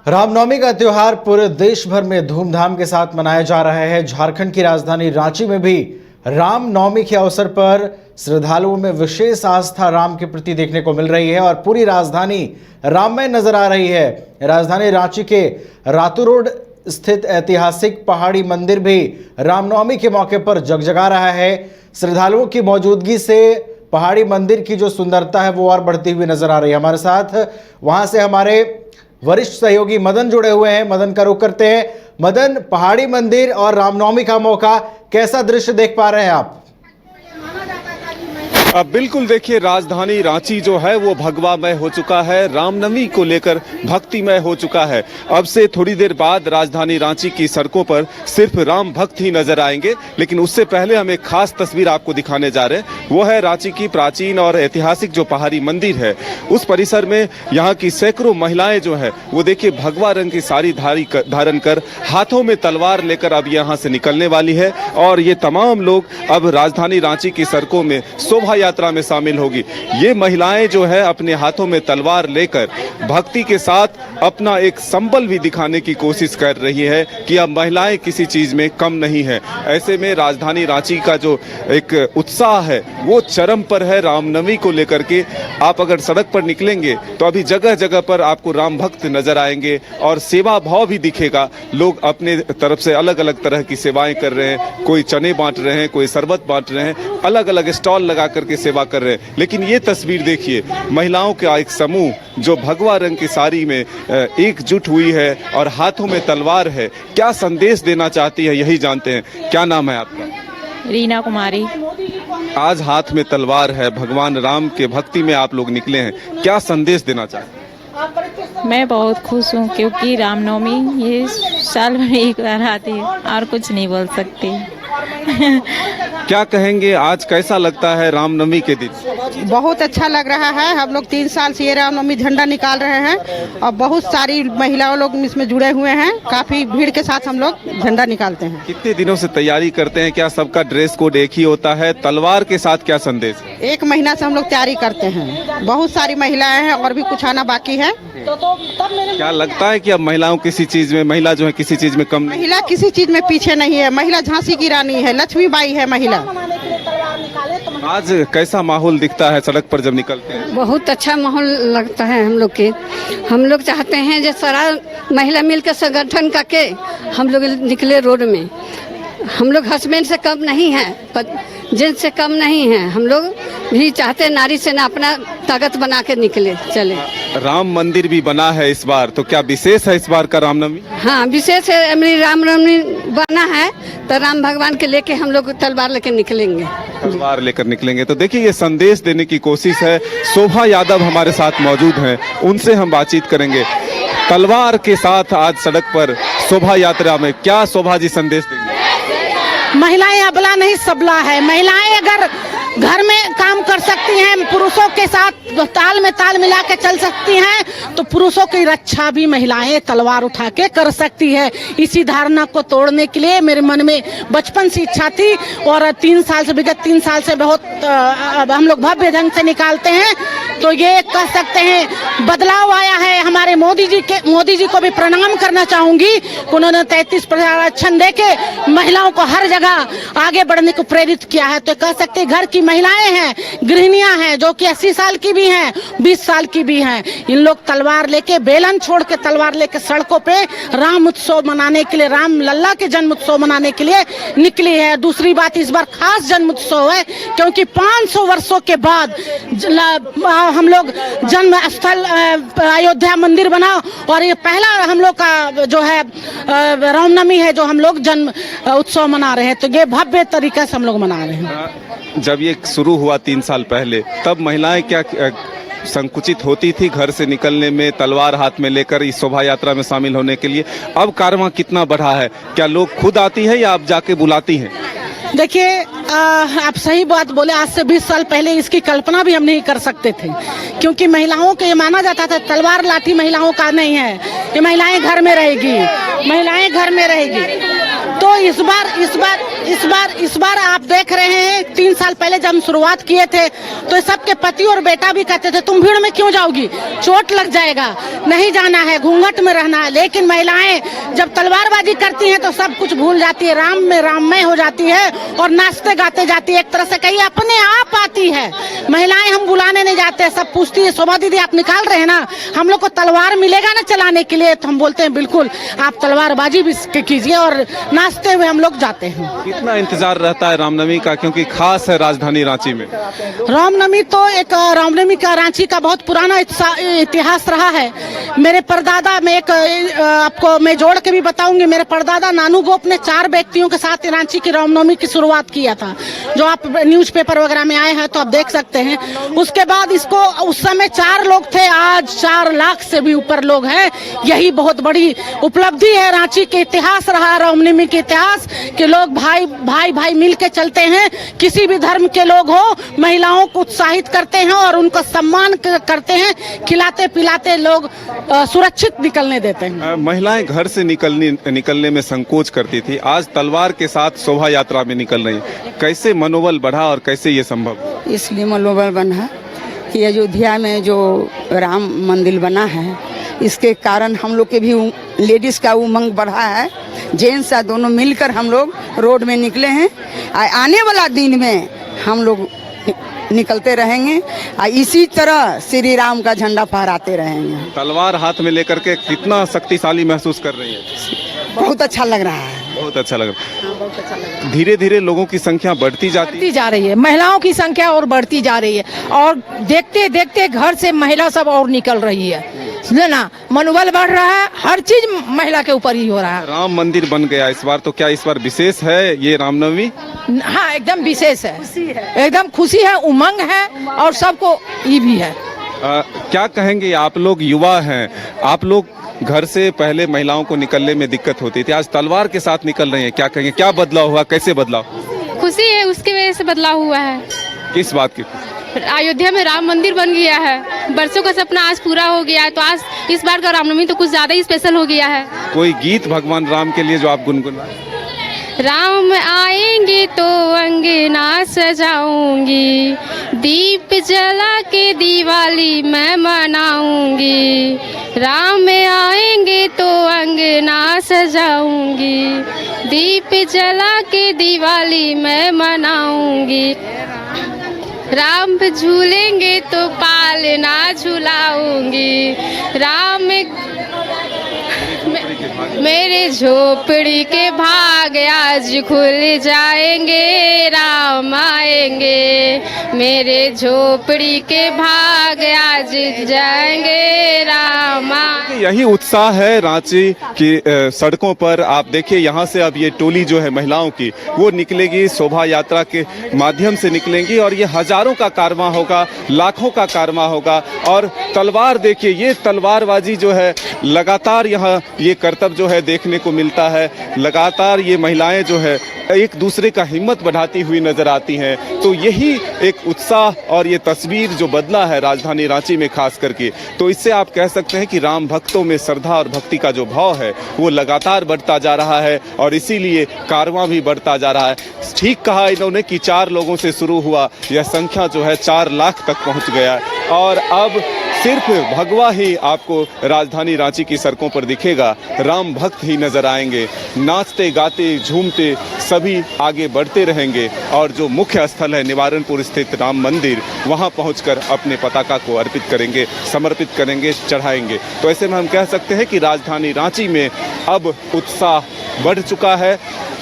रामनवमी का त्योहार पूरे देश भर में धूमधाम के साथ मनाया जा रहा है। झारखंड की राजधानी रांची में भी रामनवमी के अवसर पर श्रद्धालुओं में विशेष आस्था राम के प्रति देखने को मिल रही है और पूरी राजधानी राममय नजर आ रही है। राजधानी रांची के रातू रोड स्थित ऐतिहासिक पहाड़ी मंदिर भी रामनवमी के मौके पर जगजगा रहा है। श्रद्धालुओं की मौजूदगी से पहाड़ी मंदिर की जो सुंदरता है वो और बढ़ती हुई नजर आ रही है। हमारे साथ वहां से हमारे वरिष्ठ सहयोगी मदन जुड़े हुए हैं। मदन का रुख करते हैं। मदन, पहाड़ी मंदिर और रामनवमी का मौका, कैसा दृश्य देख पा रहे हैं आप? अब बिल्कुल देखिए, राजधानी रांची जो है वो भगवामय हो चुका है, रामनवमी को लेकर भक्तिमय हो चुका है। अब से थोड़ी देर बाद राजधानी रांची की सड़कों पर सिर्फ राम भक्त ही नजर आएंगे, लेकिन उससे पहले हम एक खास तस्वीर आपको दिखाने जा रहे हैं। वो है रांची की प्राचीन और ऐतिहासिक जो पहाड़ी मंदिर है, उस परिसर में यहाँ की सैकड़ों महिलाएं जो है वो देखिए भगवा रंग की साड़ी धारण कर हाथों में तलवार लेकर अब यहाँ से निकलने वाली है और ये तमाम लोग अब राजधानी रांची की सड़कों में शोभा यात्रा में शामिल होगी। ये महिलाएं जो है अपने हाथों में तलवार लेकर भक्ति के साथ अपना एक संबल भी दिखाने की कोशिश कर रही है कि अब महिलाएं किसी चीज में कम नहीं है। ऐसे में राजधानी रांची का जो एक उत्साह है वो चरम पर है रामनवमी को लेकर के। आप अगर सड़क पर निकलेंगे तो अभी जगह जगह पर आपको राम भक्त नजर आएंगे और सेवा भाव भी दिखेगा। लोग अपने तरफ से अलग अलग तरह की सेवाएं कर रहे हैं, कोई चने बांट रहे हैं, कोई शरबत बांट रहे हैं, अलग अलग स्टॉल लगा करके सेवा कर रहे हैं। लेकिन ये तस्वीर देखिए, महिलाओं का एक समूह जो भगवा रंग की साड़ी में एकजुट हुई है और हाथों में तलवार है। क्या संदेश देना चाहती है यही जानते हैं। क्या नाम है आपका? रीना कुमारी। आज हाथ में तलवार है, भगवान राम के भक्ति में आप लोग निकले हैं, क्या संदेश देना चाहते हैं? मैं बहुत खुश हूँ क्योंकि रामनवमी ये साल में एक बार आती है और कुछ नहीं बोल सकती। क्या कहेंगे, आज कैसा लगता है रामनवमी के दिन? बहुत अच्छा लग रहा है। हम लोग 3 साल से ये रामनवमी झंडा निकाल रहे हैं और बहुत सारी महिलाओं लोग इसमें जुड़े हुए हैं। काफी भीड़ के साथ हम लोग झंडा निकालते हैं। कितने दिनों से तैयारी करते हैं? क्या सबका ड्रेस कोड एक ही होता है? तलवार के साथ क्या संदेश? 1 महीना से हम लोग तैयारी करते हैं। बहुत सारी महिलाएं हैं और भी कुछ आना बाकी है। क्या लगता है कि अब महिलाओं किसी चीज में, महिला जो है किसी चीज में कम नहीं? महिला किसी चीज में पीछे नहीं है। महिला झांसी की रानी है, लक्ष्मीबाई है महिला। आज कैसा माहौल दिखता है सड़क पर जब निकलते हैं? बहुत अच्छा माहौल लगता है हम लोग के। हम लोग चाहते हैं जो सारा महिला मिलकर संगठन करके हम लोग निकले रोड में। हम लोग हस्बैंड से कम नहीं है, जेंट्स से कम नहीं है। हम लोग भी चाहते हैं नारी सेना अपना ताकत बना के निकले चले। राम मंदिर भी बना है इस बार, तो क्या विशेष है इस बार का रामनवमी? हाँ, विशेष है। मेरी रामनवमी बना है तो राम भगवान के लेके हम लोग तलवार लेके निकलेंगे। तलवार लेकर निकलेंगे। तो देखिए, ये संदेश देने की कोशिश है। शोभा यादव हमारे साथ मौजूद हैं, उनसे हम बातचीत करेंगे। तलवार के साथ आज सड़क पर शोभा यात्रा में क्या शोभा जी संदेश देंगे? महिलाएं अबला नहीं सबला है। महिलाएं अगर घर में काम कर सकती हैं, पुरुषों के साथ ताल में ताल मिला के चल सकती हैं, तो पुरुषों की रक्षा भी महिलाएं तलवार उठा के कर सकती है। इसी धारणा को तोड़ने के लिए मेरे मन में बचपन से इच्छा थी और विगत 3 साल से बहुत हम लोग भव्य ढंग से निकालते हैं। तो ये कह सकते हैं बदलाव आया है। हमारे मोदी जी को भी प्रणाम करना चाहूंगी। उन्होंने 33% आरक्षण देके महिलाओं को हर जगह आगे बढ़ने को प्रेरित किया है। तो कह सकते घर की महिलाएं हैं, गृहिणियां हैं, जो कि 80 साल की भी हैं, 20 साल की भी हैं। इन लोग तलवार लेके, बेलन छोड़ के तलवार लेके सड़कों पे राम उत्सव मनाने के लिए, राम लल्ला के जन्म उत्सव मनाने के लिए निकली है। दूसरी बात, इस बार खास जन्म उत्सव है क्योंकि 500 वर्षों के बाद हम लोग जन्म स्थल अयोध्या मंदिर बना और ये पहला हम लोग का जो है रामनवमी है जो हम लोग जन्म उत्सव मना रहे हैं। तो ये भव्य तरीके से हम लोग मना रहे हैं। जब ये शुरू हुआ 3 साल पहले, तब महिलाएं क्या संकुचित होती थी घर से निकलने में, तलवार हाथ में लेकर इस शोभा यात्रा में शामिल होने के लिए? अब कारवां कितना बढ़ा है? क्या लोग खुद आती है या आप जाके बुलाती हैं? देखिए, आप सही बात बोले। आज से 20 साल पहले इसकी कल्पना भी हम नहीं कर सकते थे क्योंकि महिलाओं को ये माना जाता था तलवार लाठी महिलाओं का नहीं है, ये महिलाएं घर में रहेगी, महिलाएं घर में रहेगी। तो इस इस बार आप देख रहे हैं 3 साल पहले जब हम शुरुआत किए थे तो सबके पति और बेटा भी कहते थे तुम भीड़ में क्यों जाओगी, चोट लग जाएगा, नहीं जाना है, घूंघट में रहना है। लेकिन महिलाएं जब तलवारबाजी करती हैं तो सब कुछ भूल जाती है, राम में राममय हो जाती है और नाचते गाते जाती है। एक तरह से कहिए अपने आप आती है महिलाएं, हम बुलाने नहीं जाते, सब पूछती है शोभा दीदी आप निकाल रहे हैं ना, हम लोग को तलवार मिलेगा ना चलाने के लिए, तो हम बोलते हैं बिल्कुल आप तलवारबाजी भी कीजिए और नाचते हुए हम लोग जाते हैं। कितना इंतजार रहता है रामनवमी का, क्योंकि खास है राजधानी रांची में? रामनवमी तो एक रामनवमी का रांची का बहुत पुराना इतिहास रहा है। मेरे परदादा में एक आपको मैं जोड़ के भी बताऊंगी, मेरे परदादा नानू गोप ने 4 व्यक्तियों के साथ रांची की रामनवमी की शुरुआत किया था, जो आप न्यूज़पेपर वगैरह में आए हैं तो आप देख सकते हैं। उसके बाद इसको उस समय 4 लोग थे, आज 4 लाख से भी ऊपर लोग हैं। यही बहुत बड़ी उपलब्धि है रांची के इतिहास रहा, रामनवमी के इतिहास के लोग भाई भाई भाई मिल के चलते हैं। किसी भी धर्म के लोग हो, महिलाओं को उत्साहित करते हैं और उनको सम्मान करते हैं, खिलाते पिलाते लोग सुरक्षित निकलने देते हैं। महिलाएं घर से निकलने में संकोच करती थी, आज तलवार के साथ शोभा यात्रा में निकल रही। कैसे मनोबल बढ़ा और कैसे ये संभव? इसलिए मनोबल बना कि अयोध्या में जो राम मंदिर बना है इसके कारण हम लोग के भी लेडीज का उमंग बढ़ा है। जेंट्स दोनों मिलकर हम लोग रोड में निकले हैं। आने वाला दिन में हम लोग निकलते रहेंगे और इसी तरह श्री राम का झंडा फहराते रहेंगे। तलवार हाथ में लेकर के कितना शक्तिशाली महसूस कर रही है? बहुत अच्छा लग रहा है। बहुत अच्छा लग रहा है। धीरे धीरे लोगों की संख्या बढ़ती जा रही है, महिलाओं की संख्या और बढ़ती जा रही है और देखते देखते घर से महिला सब और निकल रही है, ना मनोबल बढ़ रहा है, हर चीज महिला के ऊपर ही हो रहा है। राम मंदिर बन गया इस बार, तो क्या इस बार विशेष है ये रामनवमी? हाँ एकदम विशेष है, एकदम खुशी है, उमंग है और सबको ये भी है। क्या कहेंगे, आप लोग युवा हैं, आप लोग घर से पहले महिलाओं को निकलने में दिक्कत होती थी, आज तलवार के साथ निकल रही हैं, क्या कहेंगे, क्या बदलाव हुआ, कैसे बदलाव? खुशी है, उसकी वजह से बदलाव हुआ है। किस बात की? अयोध्या में राम मंदिर बन गया है, बरसों का सपना आज पूरा हो गया है, तो आज इस बार का रामनवमी तो कुछ ज्यादा ही स्पेशल हो गया है। कोई गीत भगवान राम के लिए जो आप गुनगुनाएं? राम आएंगे तो अंगना सजाऊंगी, दीप जला के दिवाली मैं मनाऊंगी। राम आएंगे तो अंगना सजाऊंगी, दीप जला के दिवाली मैं मनाऊंगी। राम झूलेंगे तो पालना झुलाऊंगी। राम मेरे झोपड़ी के भाग आज खुल जाएंगे, राम आएंगे। मेरे झोपड़ी के भाग आज जाएंगे, राम आएंगे। यही उत्साह है रांची की सड़कों पर। आप देखिए यहाँ से अब ये टोली जो है महिलाओं की वो निकलेगी, शोभा यात्रा के माध्यम से निकलेंगी और ये हजारों का कारवां होगा, लाखों का कारवां होगा। और तलवार देखिए, ये तलवारबाजी जो है लगातार यहाँ ये करतब जो है देखने को मिलता है। लगातार ये महिलाएं जो है एक दूसरे का हिम्मत बढ़ाती हुई नजर आती हैं। तो यही एक उत्साह और ये तस्वीर जो बदला है राजधानी रांची में खास करके, तो इससे आप कह सकते हैं कि राम भक्तों में श्रद्धा और भक्ति का जो भाव है वो लगातार बढ़ता जा रहा है और इसीलिए कारवां भी बढ़ता जा रहा है। ठीक कहा इन्होंने कि 4 लोगों से शुरू हुआ, यह संख्या जो है 4 लाख तक पहुंच गया है और अब सिर्फ भगवा ही आपको राजधानी रांची की सड़कों पर दिखेगा। राम भक्त ही नजर आएंगे, नाचते गाते झूमते सभी आगे बढ़ते रहेंगे और जो मुख्य स्थल है निवारणपुर स्थित राम मंदिर, वहां पहुंचकर अपने पताका को अर्पित करेंगे, समर्पित करेंगे, चढ़ाएंगे। तो ऐसे में हम कह सकते हैं कि राजधानी रांची में अब उत्साह बढ़ चुका है,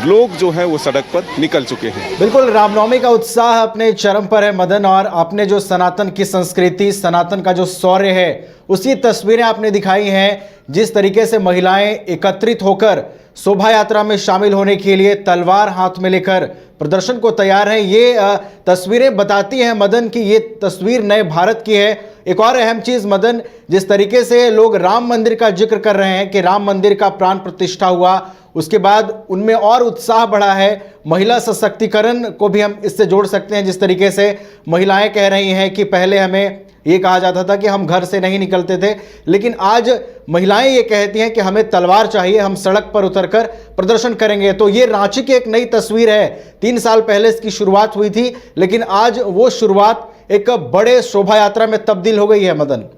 लोग जो हैं वो सड़क पर निकल चुके हैं। बिल्कुल, रामनवमी का उत्साह अपने चरम पर है मदन, और आपने जो सनातन की संस्कृति, सनातन का जो शौर्य है, उसी तस्वीरें आपने दिखाई हैं। जिस तरीके से महिलाएं एकत्रित होकर शोभा यात्रा में शामिल होने के लिए तलवार हाथ में लेकर प्रदर्शन को तैयार हैं, ये तस्वीरें बताती हैं मदन कि ये तस्वीर नए भारत की है। एक और अहम चीज मदन, जिस तरीके से लोग राम मंदिर का जिक्र कर रहे हैं कि राम मंदिर का प्राण प्रतिष्ठा हुआ, उसके बाद उनमें और उत्साह बढ़ा है। महिला सशक्तिकरण को भी हम इससे जोड़ सकते हैं, जिस तरीके से महिलाएं कह रही हैं कि पहले हमें ये कहा जाता था कि हम घर से नहीं निकलते थे, लेकिन आज महिलाएं ये कहती हैं कि हमें तलवार चाहिए, हम सड़क पर उतरकर प्रदर्शन करेंगे। तो ये रांची की एक नई तस्वीर है। 3 साल पहले इसकी शुरुआत हुई थी, लेकिन आज वो शुरुआत एक बड़े शोभा यात्रा में तब्दील हो गई है। मदन,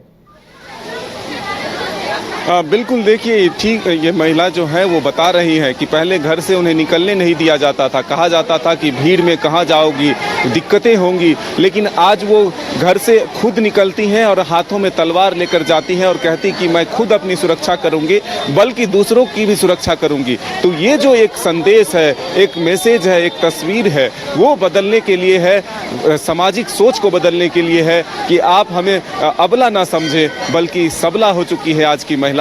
बिल्कुल, देखिए ठीक, ये महिला जो है वो बता रही है कि पहले घर से उन्हें निकलने नहीं दिया जाता था, कहा जाता था कि भीड़ में कहाँ जाओगी, दिक्कतें होंगी, लेकिन आज वो घर से खुद निकलती हैं और हाथों में तलवार लेकर जाती हैं और कहती कि मैं खुद अपनी सुरक्षा करूंगी, बल्कि दूसरों की भी सुरक्षा करूंगी। तो ये जो एक संदेश है, एक मैसेज है, एक तस्वीर है, वो बदलने के लिए है, सामाजिक सोच को बदलने के लिए है कि आप हमें अबला ना समझें, बल्कि सबला हो चुकी है आज की महिलाएं।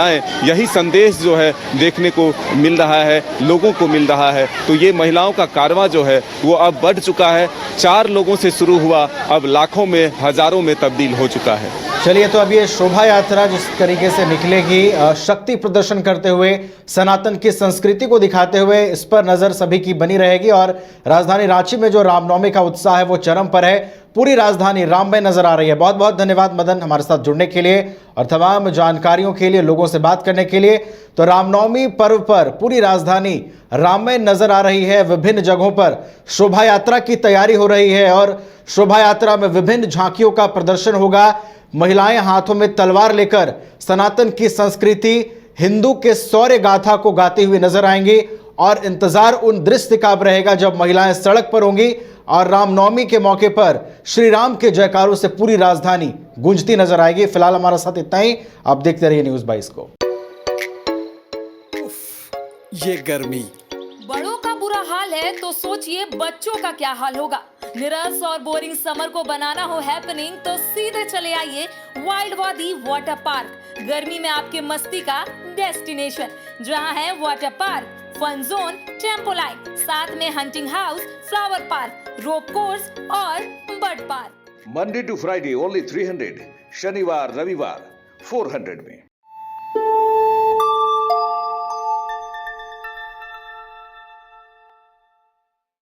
यही संदेश जो है देखने को मिल रहा है, लोगों को मिल रहा है। तो ये महिलाओं का कारवां जो है वो अब बढ़ चुका है। 4 लोगों से शुरू हुआ, अब लाखों में, हजारों में तब्दील हो चुका है। चलिए, तो अब ये शोभा यात्रा जिस तरीके से निकलेगी, शक्ति प्रदर्शन करते हुए, सनातन की संस्कृति को दिखाते हुए, इस पर नजर सभी की बनी रहेगी। और राजधानी रांची में जो रामनवमी का उत्साह है वो चरम पर है। पूरी राजधानी राममय नजर आ रही है। बहुत बहुत धन्यवाद मदन, हमारे साथ जुड़ने के लिए और तमाम जानकारियों के लिए, लोगों से बात करने के लिए। तो रामनवमी पर्व पर पूरी राजधानी राममय नजर आ रही है। विभिन्न जगहों पर शोभा यात्रा की तैयारी हो रही है और शोभा यात्रा में विभिन्न झांकियों का प्रदर्शन होगा। महिलाएं हाथों में तलवार लेकर सनातन की संस्कृति, हिंदू के शौर्य गाथा को गाती हुई नजर आएंगी और इंतजार उन दृश्य का अब रहेगा जब महिलाएं सड़क पर होंगी और रामनवमी के मौके पर श्री राम के जयकारों से पूरी राजधानी गूंजती नजर आएगी। फिलहाल हमारे साथ इतना ही, आप देखते रहिए न्यूज़ 22 को। ये गर्मी, बड़ों का बुरा हाल है तो सोचिए बच्चों का क्या हाल होगा। निरस और बोरिंग समर को बनाना हो हैपनिंग तो सीधे चले आइए वाइल्ड वादी वाटर पार्क। गर्मी में आपके मस्ती का डेस्टिनेशन, जहां है water park, fun zone, tempo line, साथ में hunting house, flower park, rope course और bird park. Monday to Friday only 300, शनिवार रविवार 400 में।